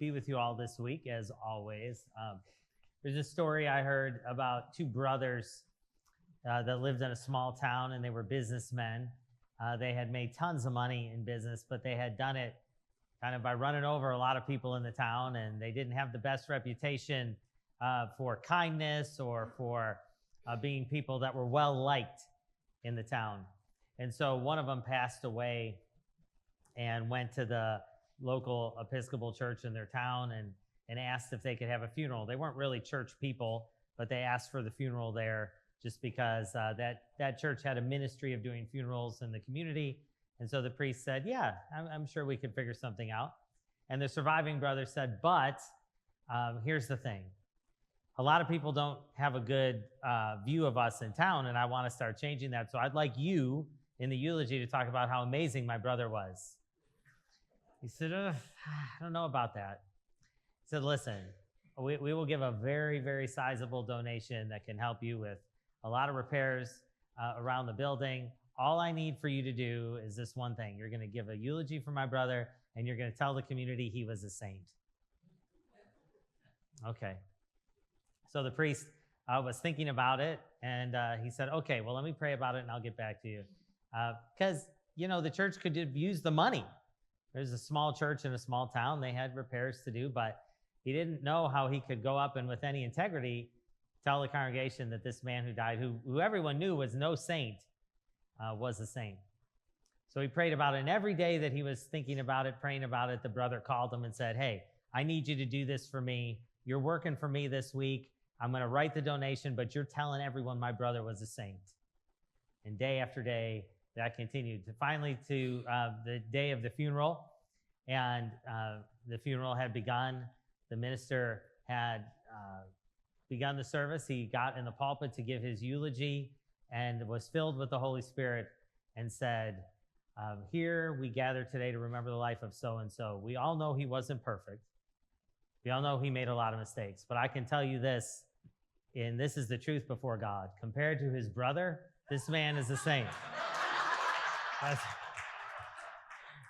be with you all this week, as always. There's a story I heard about two brothers that lived in a small town, and they were businessmen. They had made tons of money in business, but they had done it kind of by running over a lot of people in the town, and they didn't have the best reputation for kindness or for being people that were well liked in the town. And so one of them passed away and went to the local Episcopal church in their town and asked if they could have a funeral. They weren't really church people, but they asked for the funeral there just because that church had a ministry of doing funerals in the community. And so the priest said, yeah, I'm sure we could figure something out. And the surviving brother said, but here's the thing. A lot of people don't have a good view of us in town, and I want to start changing that. So I'd like you in the eulogy to talk about how amazing my brother was. He said, I don't know about that. He said, listen, we will give a very, very sizable donation that can help you with a lot of repairs around the building. All I need for you to do is this one thing. You're going to give a eulogy for my brother, and you're going to tell the community he was a saint. Okay. So the priest was thinking about it, and he said, okay, well, let me pray about it, and I'll get back to you. Because, the church could have used the money. There's a small church in a small town. They had repairs to do, but he didn't know how he could go up and with any integrity tell the congregation that this man who died, who everyone knew was no saint, was a saint. So he prayed about it, and every day that he was thinking about it, praying about it, the brother called him and said, hey, I need you to do this for me. You're working for me this week. I'm going to write the donation, but you're telling everyone my brother was a saint. And day after day, that continued to finally to the day of the funeral. And the funeral had begun. The minister had begun the service. He got in the pulpit to give his eulogy and was filled with the Holy Spirit and said, here we gather today to remember the life of so-and-so. We all know he wasn't perfect. We all know he made a lot of mistakes, but I can tell you this, and this is the truth before God. Compared to his brother, this man is a saint. That's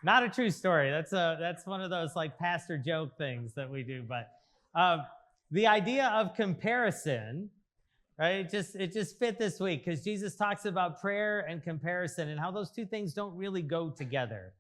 not a true story. That's one of those like pastor joke things that we do. But the idea of comparison, right? It just fit this week because Jesus talks about prayer and comparison and how those two things don't really go together.